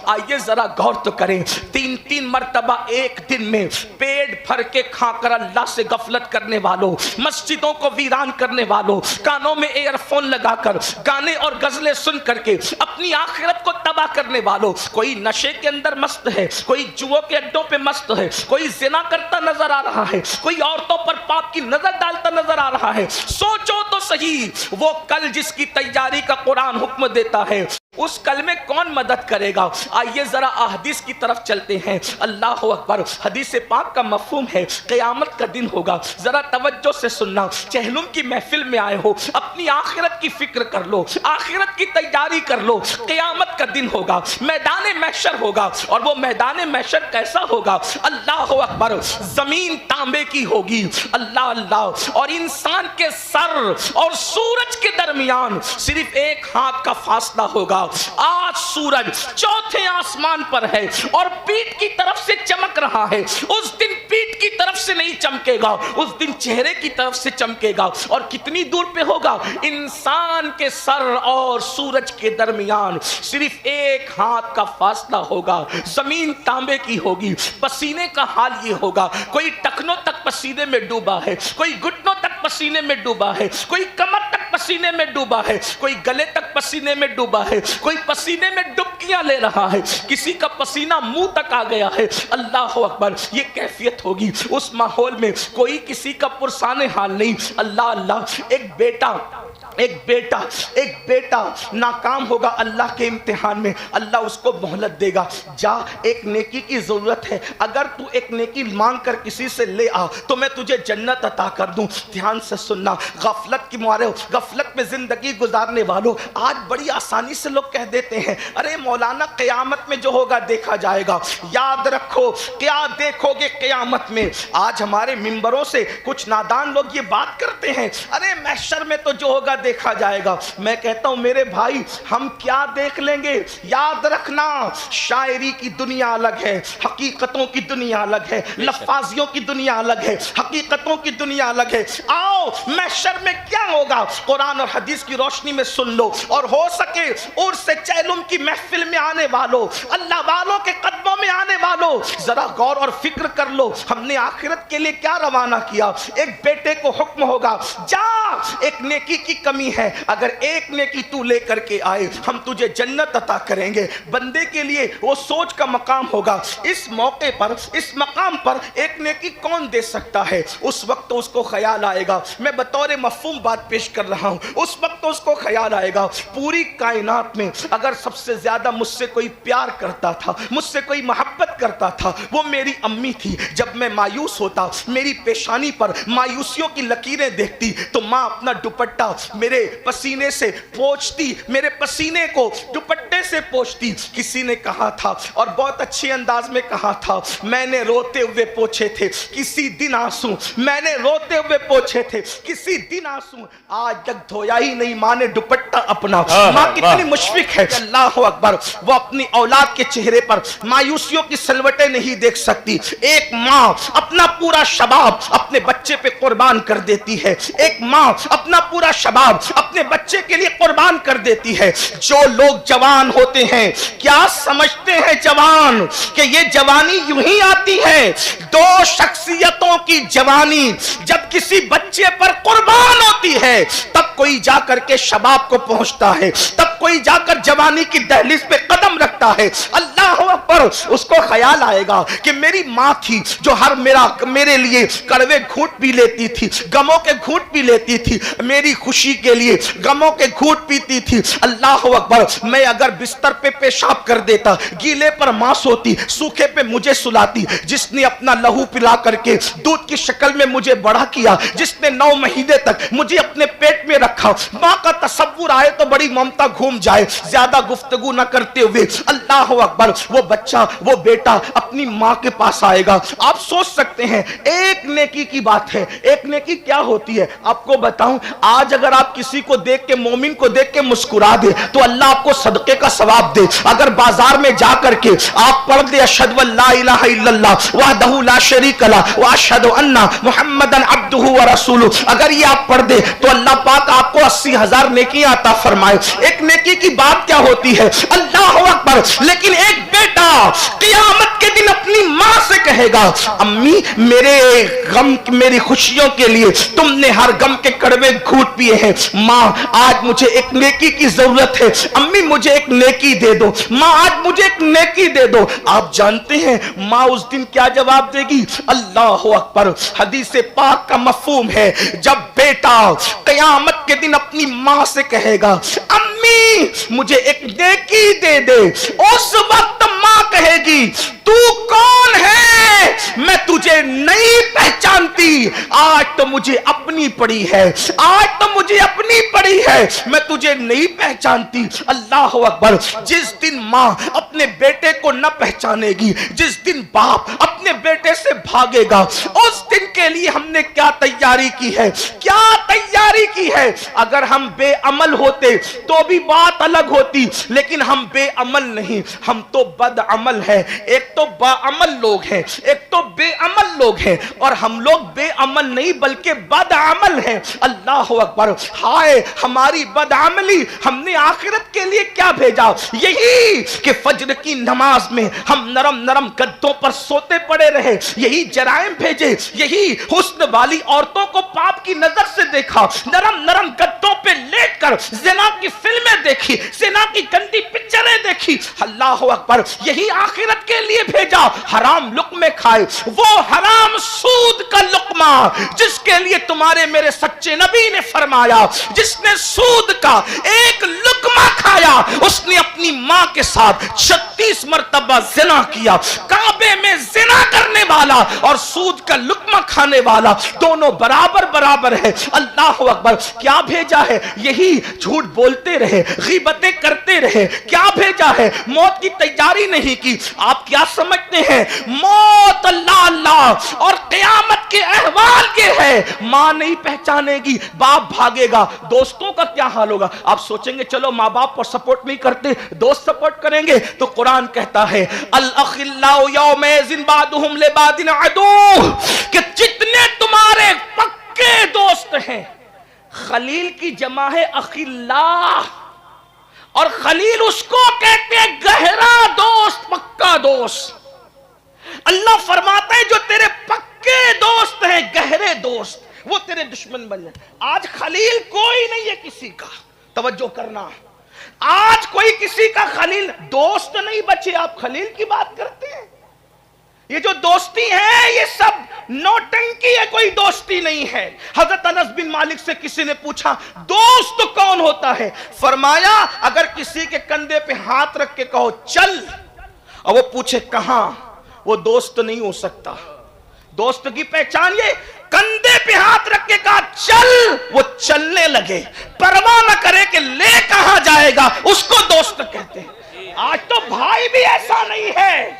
آئیے ذرا غور تو کریں، 3 مرتبہ ایک دن میں پیٹ بھر کے کھا کر اللہ سے غفلت کرنے والوں، مسجدوں کو ویران کرنے والوں، کانوں میں ایئر فون لگا کر گانے اور غزلیں سن کر کے اپنی آخرت کو تباہ کرنے والوں، کوئی نشے کے اندر مست ہے، کوئی جوؤں کے اڈوں پہ مست ہے، کوئی زنا کرتا نظر آ رہا ہے، کوئی عورتوں پر پاپ کی نظر ڈالتا نظر آ رہا ہے، سوچو تو صحیح، وہ کل جس کی تیاری کا قرآن حکم دیتا ہے اس کل میں کون مدد کرے گا؟ آئیے ذرا احادیث کی طرف چلتے ہیں۔ اللہ اکبر، حدیث پاک کا مفہوم ہے قیامت کا دن ہوگا، ذرا توجہ سے سننا، چہلم کی محفل میں آئے ہو، اپنی آخرت کی فکر کر لو، آخرت کی تیاری کر لو، قیامت کا دن ہوگا، میدان محشر ہوگا، اور وہ میدان محشر کیسا ہوگا؟ اللہ اکبر، زمین تانبے کی ہوگی، اللہ اللہ، اور انسان کے سر اور سورج کے درمیان صرف ایک ہاتھ کا فاصلہ ہوگا۔ آج سورج چوتھے آسمان پر ہے اور پیٹ کی طرف سے چمک رہا ہے، اس دن پیٹ کی طرف سے نہیں چمکے گا، اس دن چہرے کی طرف سے چمکے گا، اور کتنی دور پہ ہوگا؟ انسان کے سر اور سورج کے درمیان صرف ایک ہاتھ کا فاصلہ ہوگا، زمین تانبے کی ہوگی۔ پسینے کا حال یہ ہوگا، کوئی ٹخنوں تک پسینے میں ڈوبا ہے، کوئی گھٹنوں تک پسینے میں ڈوبا ہے، کوئی کمر تک پسینے میں ڈوبا ہے، کوئی گلے تک پسینے میں ڈوبا ہے، کوئی پسینے میں ڈبکیاں لے رہا ہے، کسی کا پسینہ منہ تک آ گیا ہے۔ اللہ اکبر، یہ کیفیت ہوگی اس ماحول میں، کوئی کسی کا پرسان حال نہیں۔ اللہ اللہ، ایک بیٹا ناکام ہوگا اللہ کے امتحان میں، اللہ اس کو مہلت دے گا، جا ایک نیکی کی ضرورت ہے، اگر تو ایک نیکی مانگ کر کسی سے لے آ تو میں تجھے جنت عطا کر دوں۔ دھیان سے سننا، غفلت کی مارے ہو، غفلت میں زندگی گزارنے والوں، آج بڑی آسانی سے لوگ کہہ دیتے ہیں ارے مولانا قیامت میں جو ہوگا دیکھا جائے گا۔ یاد رکھو، کیا دیکھو گے قیامت میں؟ آج ہمارے ممبروں سے کچھ نادان لوگ یہ بات کرتے ہیں ارے محشر میں تو جو ہوگا دیکھا جائے گا۔ میں کہتا ہوں میرے بھائی، ہم کیا دیکھ لیں گے؟ یاد رکھنا، شاعری کی دنیا الگ ہے، حقیقتوں کی دنیا الگ ہے، لفاظیوں کی دنیا الگ ہے، حقیقتوں کی دنیا الگ ہے۔ آؤ محشر میں کیا ہوگا قرآن اور حدیث کی روشنی میں سن لو، اور ہو سکے عرس چہلم کی محفل میں آنے والوں، اللہ والوں کے قدموں میں آنے والوں، ذرا غور اور فکر کر لو، ہم نے آخرت کے لیے کیا روانہ کیا؟ ایک بیٹے کو حکم ہوگا، جا ایک نیکی کی کمی ہے، اگر ایک نیکی تو لے کر کے آئے ہم تجھے جنت عطا کریں گے۔ بندے کے لیے وہ سوچ کا مقام ہوگا، اس موقع پر، اس مقام پر ایک نیکی کون دے سکتا ہے؟ اس وقت تو اس کو خیال آئے گا، میں بطور مفہوم بات پیش کر رہا ہوں، اس وقت تو اس کو خیال آئے گا پوری کائنات میں اگر سب سے زیادہ مجھ سے کوئی پیار کرتا تھا، مجھ سے کوئی محبت کرتا تھا، وہ میری امی تھی۔ جب میں مایوس ہوتا، میری پیشانی پر مایوسیوں کی لکیریں دیکھتی تو ماں اپنا دوپٹہ میرے پسینے سے پوچھتی، میرے پسینے کو دوپٹے سے پوچھتی۔ کسی نے کہا تھا اور بہت اچھے انداز میں کہا تھا، میں نے روتے ہوئے پوچھے تھے کسی دن آنسو، میں نے روتے ہوئے پوچھے تھے کسی دن آنسو، آج تک دھویا ہی نہیں ماں نے دوپٹہ اپنا۔ ماں کتنی مشفق ہے، اللہ اکبر، وہ اپنی اولاد کے چہرے پر مایوسیوں کی سلوٹیں نہیں دیکھ سکتی۔ ایک ماں اپنا پورا شباب اپنے بچے پہ قربان کر دیتی ہے، ایک ماں اپنا پورا شباب اپنے بچے کے لیے قربان کر دیتی ہے۔ جو لوگ جوان ہوتے ہیں کیا سمجھتے ہیں جوان کہ یہ جوانی یوں ہی آتی ہے؟ دو شخصیتوں کی جوانی جب کسی بچے پر قربان ہوتی ہے تب کوئی جا کر کے شباب کو پہنچتا ہے، تب کوئی جا کر جوانی کی دہلیز پہ قدم رکھتا ہے۔ اللہ اکبر، اس کو خیال آئے گا کہ میری ماں تھی جو میرے لیے کڑوے گھونٹ پی لیتی تھی، غموں کے گھونٹ پی لیتی تھی، میری خوشی کے لیے غموں کے گھونٹ پیتی تھی۔ اللہ اکبر، میں اگر بستر پہ پیشاب کر دیتا، گیلے پر ماں سوتی، سوکھے پہ مجھے سلاتی، جس نے اپنا لہو پلا کر کے دودھ کی شکل میں مجھے بڑا کیا، جس نے 9 مہینے تک مجھے اپنے پیٹ میں رکھا، ماں کا تصور آئے تو بڑی ممتا گھوم جائے۔ زیادہ گفتگو نہ کرتے ہوئے اللہ اکبر، وہ بچہ، وہ بیٹا اپنی ماں کے پاس آئے گا۔ آپ سوچ سکتے ہیں ایک نیکی کی بات ہے، ایک نیکی کیا ہوتی ہے؟ آپ کو بتاؤں، آج اگر آپ کسی کو دیکھ کے، مومن کو دیکھ کے مسکرا دے تو اللہ آپ کو صدقے کا ثواب دے۔ اگر بازار میں جا کر کے آپ پڑھ دے اشہد ان لا الہ الا اللہ وحدہ لا شریک لہ واشہد ان محمدن عبدہ ورسولہ، اگر یہ آپ پڑھ دے تو اللہ پاک آپ کو 80,000 نیکیاں عطا فرمائے۔ ایک نیکی کی بات کیا ہوتی ہے؟ اللہ اکبر، لیکن ایک کہے گا امی میرے غم میری خوشیوں کے لیے تم نے ہر غم کے کڑوے گھونٹ پیے ہیں، ماں آج مجھے ایک نیکی کی ضرورت ہے، امی مجھے ایک نیکی دے دو، ماں آج مجھے ایک نیکی دے دو۔ آپ جانتے ہیں ماں اس دن کیا جواب دے گی؟ اللہ اکبر، حدیث پاک کا مفہوم ہے جب بیٹا قیامت کے دن اپنی ماں سے کہے گا امی مجھے ایک نیکی دے دے، اس وقت ماں کہے گی تو کون ہے؟ میں تجھے نہیں پہچانتی، آج تو مجھے اپنی پڑی ہے، آج تو مجھے اپنی پڑی ہے، میں تجھے نہیں پہچانتی۔ اللہ اکبر، جس دن ماں اپنے بیٹے کو نہ پہچانے گی، جس دن باپ اپنے بیٹے سے بھاگے گا، اس دن کے لیے ہم نے کیا تیاری کی ہے، کیا تیاری کی ہے۔ اگر ہم بے عمل ہوتے تو بھی بات الگ ہوتی، لیکن ہم بے عمل نہیں، ہم تو بد عمل ہیں۔ ایک تو با عمل لوگ ہیں، ایک تو بے عمل لوگ ہیں، اور ہم لوگ بے عمل نہیں بلکہ بد عمل ہیں۔ اللہ اکبر، ہائے ہماری بد عملی، ہم نے آخرت کے لیے کیا بھیجا؟ یہی کہ فجر کی نماز میں ہم نرم نرم گدوں پر سوتے پڑے رہے، یہی جرائم بھیجے، یہی حسن والی عورتوں کو پاپ کی نظر سے دیکھا، نرم نرم گدوں پہ لیٹ کر زنا کی فلمیں دیکھی، زنا کی گندی پکچریں دیکھی۔ اللہ اکبر، یہی آخرت کے لیے بھیجا، حرام لقمے کھائے، وہ حرام سود کا لقمہ جس کے لیے تمہارے میرے سچے نبی نے فرمایا جس نے سود کا ایک لقمہ کھایا اس نے اپنی ماں کے ساتھ 36 مرتبہ زنا کیا۔ کعبے میں زنا کرنے والا اور سود کا لقمہ کھانے والا دونوں برابر برابر ہے۔ اللہ اکبر، کیا بھیجا ہے؟ یہی جھوٹ بولتے رہے، غیبتیں کرتے رہے، کیا بھیجا ہے؟ موت کی تیاری نہیں کی۔ آپ کیا سمجھتے ہیں موت اللہ اللہ اور قیامت کے احوال کے ہے؟ ماں نہیں پہچانے گی، باپ بھاگے گا، دوستوں کا کیا حال ہوگا؟ آپ سوچیں گے چلو ماں باپ کو سپورٹ نہیں کرتے، دوست سپورٹ کریں گے، تو قرآن کہتا ہے الاخلاء یومئذ بعضهم لبعض عدو، کہ جتنے تمہارے پکے دوست ہیں، خلیل کی جمع ہے اخلاء، اور خلیل اس کو کہتے ہیں گہرا دوست، پکا دوست۔ اللہ فرماتا ہے جو تیرے پکے دوست ہیں، گہرے دوست، وہ تیرے دشمن بن جائیں۔ آج خلیل کوئی نہیں ہے کسی کا، توجہ کرنا، آج کوئی کسی کا خلیل دوست نہیں بچے۔ آپ خلیل کی بات کرتے ہیں، یہ جو دوستی ہے یہ سب نوٹنکی ہے، کوئی دوستی نہیں ہے۔ حضرت انس بن مالک سے کسی نے پوچھا دوست کون ہوتا ہے؟ فرمایا اگر کسی کے کندھے پہ ہاتھ رکھ کے کہو چل، اور وہ پوچھے کہاں، وہ دوست نہیں ہو سکتا۔ دوست کی پہچان یہ کندھے پہ ہاتھ رکھ کے کہا چل، وہ چلنے لگے، پرواہ نہ کرے کہ لے کہاں جائے گا، اس کو دوست کہتے ہیں۔ آج تو بھائی بھی ایسا نہیں ہے،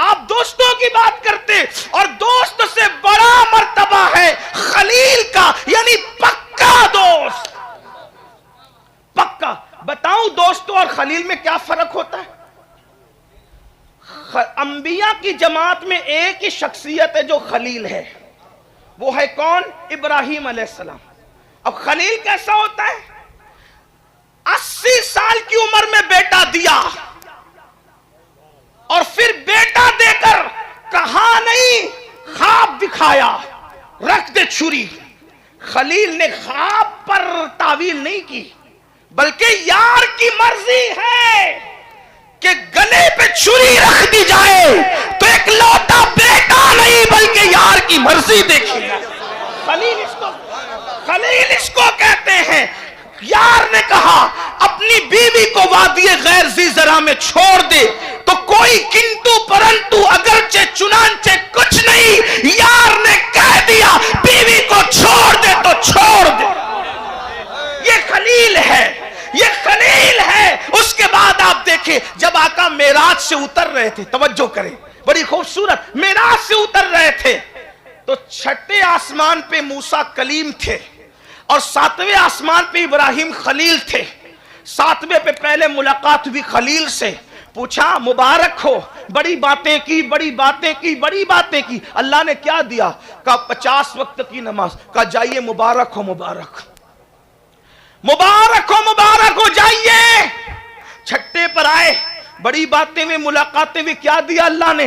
آپ دوستوں کی بات کرتے، اور دوست سے بڑا مرتبہ ہے خلیل کا، یعنی پکا دوست۔ پکا بتاؤں دوستوں اور خلیل میں کیا فرق ہوتا ہے؟ انبیاء کی جماعت میں ایک ہی شخصیت ہے جو خلیل ہے، وہ ہے کون؟ ابراہیم علیہ السلام۔ اب خلیل کیسا ہوتا ہے؟ 80 سال کی عمر میں بیٹا دیا، اور پھر بیٹا دے کر کہا نہیں، خواب دکھایا، رکھ دے چھری۔ خلیل نے خواب پر تعویل نہیں کی، بلکہ یار کی مرضی ہے کہ گلے پہ چھری رکھ دی جائے تو ایک لوٹا بیٹا نہیں بلکہ یار کی مرضی دیکھی جائے۔ خلیل اس کو کہتے ہیں۔ یار نے کہا اپنی بیوی کو وادی غیر ذی زرع میں چھوڑ دے، تو کوئی کنتو پرنتو اگرچہ چنانچہ کچھ نہیں، یار نے کہہ دیا بیوی کو چھوڑ دے تو چھوڑ دے۔ یہ خلیل ہے، یہ خلیل ہے۔ اس کے بعد آپ دیکھیں جب آقا معراج سے اتر رہے تھے، توجہ کریں، بڑی خوبصورت، معراج سے اتر رہے تھے تو چھٹے آسمان پہ موسیٰ کلیم تھے، اور 7ویں آسمان پہ ابراہیم خلیل تھے۔ 7ویں پہ پہلے ملاقات ہوئی خلیل سے، پوچھا مبارک ہو، بڑی باتیں کی، بڑی باتیں کی، بڑی باتیں کی۔ اللہ نے کیا دیا؟ کہا 50 وقت کی نماز۔ کہا جائیے مبارک ہو، مبارک مبارک ہو، مبارک ہو، جائیے۔ چھٹے پر آئے، بڑی باتیں میں ملاقاتیں میں کیا دیا اللہ نے؟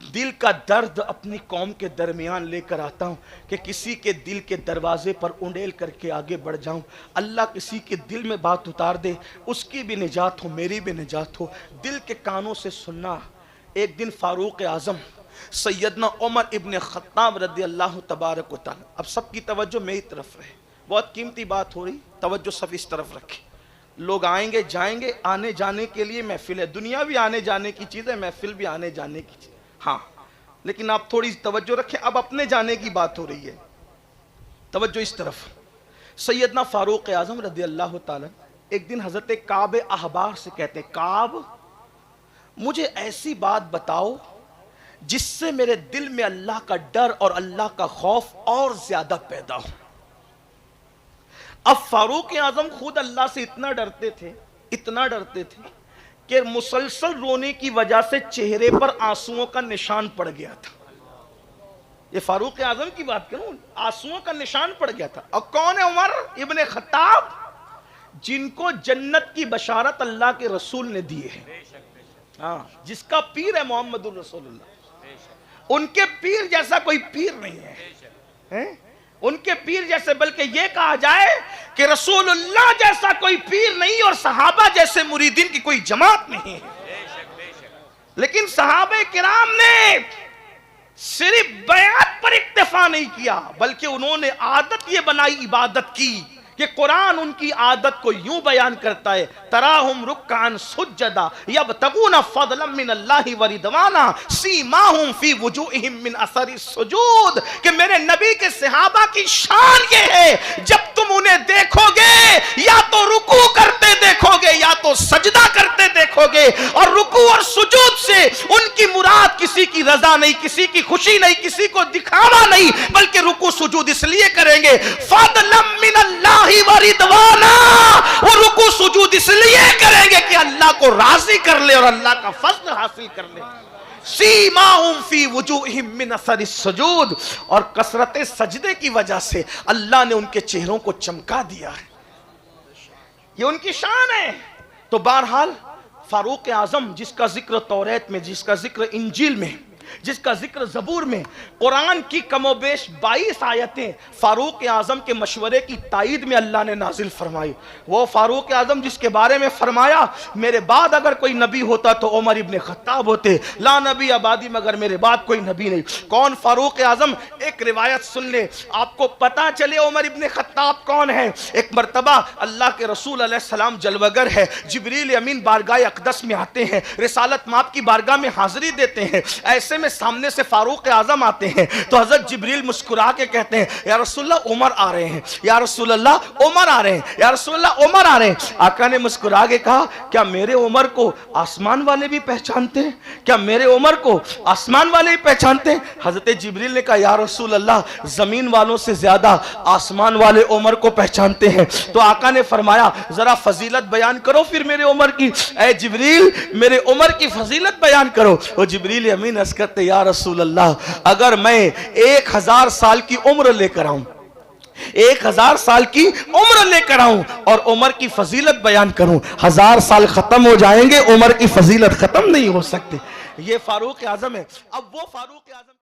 دل کا درد اپنی قوم کے درمیان لے کر آتا ہوں کہ کسی کے دل کے دروازے پر انڈیل کر کے آگے بڑھ جاؤں. اللہ کسی کے دل میں بات اتار دے, اس کی بھی نجات ہو, میری بھی نجات ہو. دل کے کانوں سے سننا. ایک دن فاروق اعظم سیدنا عمر ابن خطاب رضی اللہ تبارک و تعالی, اب سب کی توجہ میری طرف رہے, بہت قیمتی بات ہو رہی, توجہ سب اس طرف رکھے. لوگ آئیں گے جائیں گے, آنے جانے کے لیے محفل ہے, دنیا بھی آنے جانے کی چیز ہے, محفل بھی آنے جانے کی چیز, ہاں, لیکن آپ تھوڑی توجہ رکھیں, اب اپنے جانے کی بات ہو رہی ہے, توجہ اس طرف. سیدنا فاروق اعظم رضی اللہ تعالی ایک دن حضرت کعب احبار سے کہتے ہیں, کعب مجھے ایسی بات بتاؤ جس سے میرے دل میں اللہ کا ڈر اور اللہ کا خوف اور زیادہ پیدا ہو. اب فاروق اعظم خود اللہ سے اتنا ڈرتے تھے کہ مسلسل رونے کی وجہ سے چہرے پر آنسوؤں کا نشان پڑ گیا تھا. یہ فاروق اعظم کی بات کروں, آنسوؤں کا نشان پڑ گیا تھا. اور کون ہے عمر ابن خطاب, جن کو جنت کی بشارت اللہ کے رسول نے دی ہے, ہاں, جس کا پیر ہے محمد الرسول اللہ. ان کے پیر جیسا کوئی پیر نہیں ہے, ان کے پیر جیسے, بلکہ یہ کہا جائے کہ رسول اللہ جیسا کوئی پیر نہیں اور صحابہ جیسے مریدین کی کوئی جماعت نہیں ہے. لیکن صحابہ کرام نے صرف بیعت پر اکتفا نہیں کیا, بلکہ انہوں نے عادت یہ بنائی عبادت کی کہ قرآن ان کی عادت کو یوں بیان کرتا ہے, تراہم رکعن سجدا یبتغون فضلا من اللہ ورضوانا سیماہم فی وجوہہم من اثر السجود, کہ میرے نبی کے صحابہ کی شان یہ ہے جب تم انہیں دیکھو گے یا تو رکوع کرتے دیکھو گے یا تو سجدہ کرتے دیکھو گے, اور رکوع اور سجود سے ان کی مراد کسی کی رضا نہیں, کسی کی خوشی نہیں, کسی کو دکھاوا نہیں, بلکہ رکوع سجود اس لیے کریں گے فضلا من اللہ ورضوانا, وہ رکوع سجود اس لیے کریں گے کہ اللہ کو راضی کر لے اور اللہ کا فضل حاصل کر لے. سیماہم فی وجوہہم من اثر السجود, اور کثرت سجدے کی وجہ سے اللہ نے ان کے چہروں کو چمکا دیا ہے, یہ ان کی شان ہے. تو بہرحال فاروق اعظم جس کا ذکر توریت میں, جس کا ذکر انجیل میں, جس کا ذکر زبور میں, قرآن کی کم و بیش 22 آیتیں فاروق اعظم کے مشورے کی تائید میں اللہ نے نازل فرمائی. وہ فاروق اعظم جس کے بارے میں فرمایا میرے بعد اگر کوئی نبی ہوتا تو عمر ابن خطاب ہوتے, لا نبی آبادی مگر میرے بعد کوئی نبی نہیں. کون فاروق اعظم؟ ایک روایت سن لے, آپ کو پتا چلے عمر ابن خطاب کون ہے. ایک مرتبہ اللہ کے رسول علیہ السلام جلوگر ہے, جبریل امین بارگاہ اقدس میں آتے ہیں, رسالت مآب کی بارگاہ میں حاضری دیتے ہیں. ایسے میں سامنے سے فاروق اعظم آتے ہیں تو حضرت جبریل مسکرا کے کہتے ہیں یا رسول اللہ عمر آ رہے ہیں, یا رسول اللہ عمر آ رہے ہیں, یا رسول اللہ عمر آ رہے ہیں. آقا نے مسکرا کے کہا کیا میرے عمر کو آسمان والے بھی پہچانتے ہیں, کیا میرے عمر کو آسمان والے بھی پہچانتے ہیں؟ حضرت جبریل نے کہا یا رسول اللہ زمین والوں سے زیادہ آسمان والے عمر کو پہچانتے ہیں. تو آقا نے فرمایا ذرا فضیلت بیان کرو پھر میرے عمر کی. اے جبریل میرے عمر کی فضیلت بیان کرو. وہ جبریل امین عرض کرتے یا رسول اللہ اگر میں 1000 سال کی عمر لے کر آؤں, 1000 سال کی عمر لے کر آؤں اور عمر کی فضیلت بیان کروں, 1000 سال ختم ہو جائیں گے, عمر کی فضیلت ختم نہیں ہو سکتے. یہ فاروق اعظم ہے. اب وہ فاروق اعظم